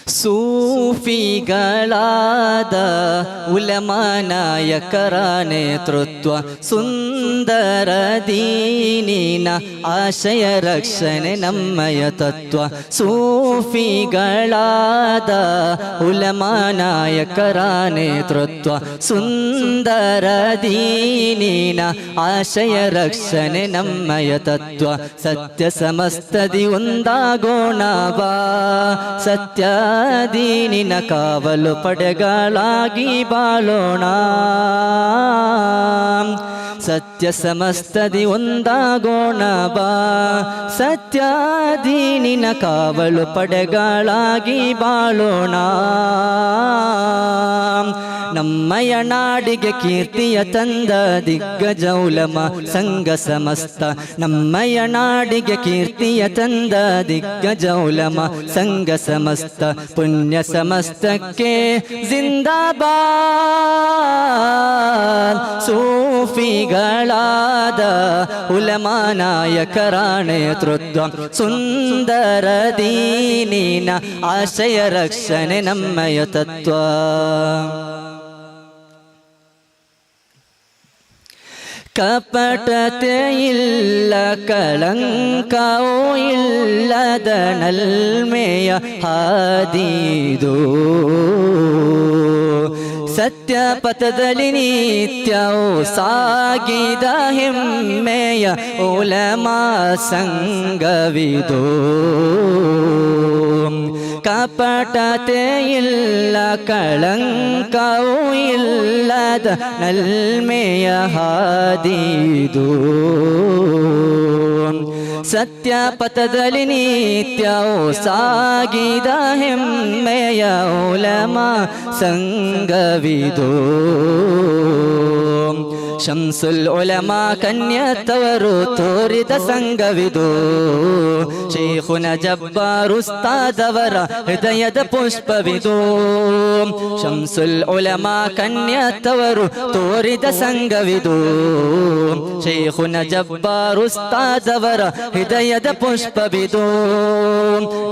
ಸೂಫಿಗಳಾದ ಉಲಮಾ ನಾಯಕರ ನೇತೃತ್ವ ಸುಂದರ ದೀನಿನ ಆಶಯ ರಕ್ಷಣೆ ನಮ್ಮಯ ತತ್ವ. ಸೂಫಿಗಳಾದ ಉಲಮಾ ನಾಯಕರ ನೇತೃತ್ವ ಸುಂದರ ದೀನಿನ ಆಶಯ ರಕ್ಷಣೆ ನಮ್ಮಯ ತತ್ವ. ಸತ್ಯ ಸಮಸ್ತದಿ ಒಂದಾಗೋಣ ಬಾ, ಸತ್ಯ ದೀನಿನ ಕಾವಲು ಪಡೆಗಳಾಗಿ ಬಾಳೋಣ. ಸತ್ಯ ಸಮಸ್ತದಿ ಒಂದಾಗೋಣ ಬಾ, ಸತ್ಯ ದೀನಿನ ಕಾವಲು ಪಡೆಗಳಾಗಿ ಬಾಳೋಣ. ನಮ್ಮಯ ನಾಡಿಗೆ ಕೀರ್ತಿಯ ತಂದ ದಿಗ್ಗಜ ಉಲಮಾ ಸಂಘ ಸಮಸ್ತ. ನಮ್ಮಯ ನಾಡಿಗೆ ಕೀರ್ತಿಯ ತಂದ ದಿಗ್ಗಜ ಉಲಮಾ ಸಂಘ ಸಮಸ್ತ. ಪುಣ್ಯ ಸಮಸ್ತಕ್ಕೆ ಜಿಂದಾಬಾದ್. ಸೂಫಿಗಳಾದ ಉಲಮಾ ನಾಯಕರ ನೇತೃತ್ವ ಸುಂದರ ದೀನಿನ ಆಶಯ ರಕ್ಷಣೆ ನಮ್ಮಯ ತತ್ವ. ಕಪಟತೆ ಇಲ್ಲ ಕಳಂಕವೂ ಇಲ್ಲದ ನಲ್ಮೆಯ ಹಾದಿದು. ಸತ್ಯ ಪಥದಲ್ಲಿ ನಿತ್ಯವೂ ಸಾಗಿದ ಹೆಮ್ಮೆಯ ಉಲಮಾ ಸಂಘವಿದು. ಕಪಟತೆ ಇಲ್ಲ ಕಳಂಕವೂ ಇಲ್ಲದ ನಲ್ಮೆಯ ಹಾದಿದು. ಸತ್ಯ ಪಥದಲ್ಲಿ ನಿತ್ಯವೂ ಸಾಗಿದ ಹೆಮ್ಮೆಯ ಉಲಮಾ ಸಂಘವಿದು. ಶಂಸುಲ್ ಉಲಮಾ ಕನ್ಯತ್ತವರು ತೋರಿದ ಸಂಘವಿದು. ಶೇಖುನ ಜಬ್ಬಾರ್ ಉಸ್ತಾದವರ ಹೃದಯದ ಪುಷ್ಪವಿದು. ಶಂಸುಲ್ ಉಲಮಾ ಕನ್ಯತ್ತವರು ತೋರಿದ ಸಂಘವಿದು. ಶೇಖುನ ಜಬ್ಬಾರ್ ಉಸ್ತಾದವರ ಹೃದಯದ ಪುಷ್ಪವಿದು.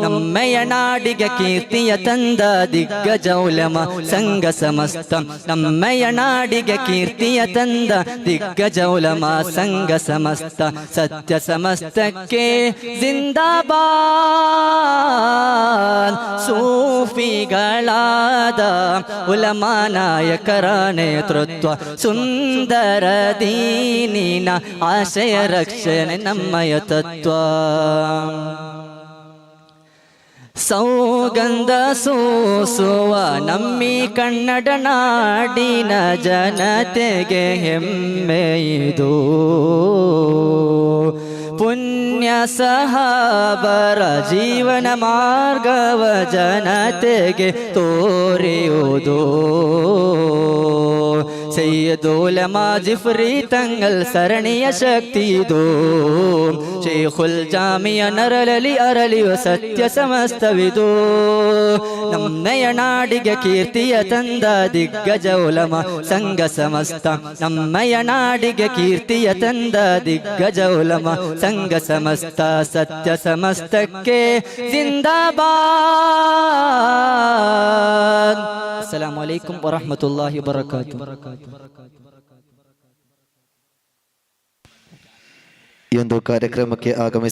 ನಮ್ಮಯ ನಾಡಿಗೆ ಕೀರ್ತಿಯ ತಂದ ದಿಗ್ಗಜ ಉಲಮಾ ಸಂಘ ಸಮಸ್ತ. ನಮ್ಮಯ ನಾಡಿಗೆ ಕೀರ್ತಿಯ ತಂದ ದಿಗ್ಗಜ ಉಲಮಾ ಸಂಘ ಸಮಸ್ತ. ಸತ್ಯ ಸಮಸ್ತಕ್ಕೆ ಜಿಂದಾಬಾದ್. ಸೂಫಿಗಳಾದ ಉಲಮಾ ನಾಯಕರ ನೇತೃತ್ವ ಸುಂದರ ದೀನಿನ ಆಶಯ ರಕ್ಷಣೆ ನಮ್ಮಯ ತತ್ವ. ಸೌಗಂಧ ಸೂಸುವ ನಮ್ಮಿ ಕನ್ನಡ ನಾಡಿನ ಜನತೆಗೆ ಹೆಮ್ಮೆಯಿದು. ಪುಣ್ಯ ಸಹಾಬರ ಜೀವನ ಮಾರ್ಗವ ಜನತೆಗೆ ತೋರಿಯುವುದು. ಸೈಯದ್ ಉಲಮಾ ಜಿಫ್ರಿ ತಂಗಲ್ ಸರಣಿಯ ಶಕ್ತಿಯಿದು. ಶೇಖುಲ್ ಜಾಮಿಯ ನರಳಲಿ ಅರಳಿಯುವ ಸತ್ಯ ಸಮಸ್ತವಿದು. ನಮ್ಮಯ ನಾಡಿಗೆ ಕೀರ್ತಿಯ ತಂದ ದಿಗ್ಗಜ ಉಲಮಾ ಸಂಘ ಸಮಸ್ತ. ನಮ್ಮಯ ನಾಡಿಗೆ ಕೀರ್ತಿಯ ತಂದ ದಿಗ್ಗಜ ಉಲಮಾ ಸಂಘ ಸಮಸ್ತ. ಸತ್ಯ ಸಮಸ್ತಕ್ಕೆ ಜಿಂದಾಬಾದ್. ಅಸ್ಸಲಾಮು ಅಲೈಕುಂ ವರಹ್ಮತುಲ್ಲಾಹಿ ವಬರಕಾತುಹು. ಈ ಒಂದು ಕಾರ್ಯಕ್ರಮಕ್ಕೆ ಆಗಮಿಸಿ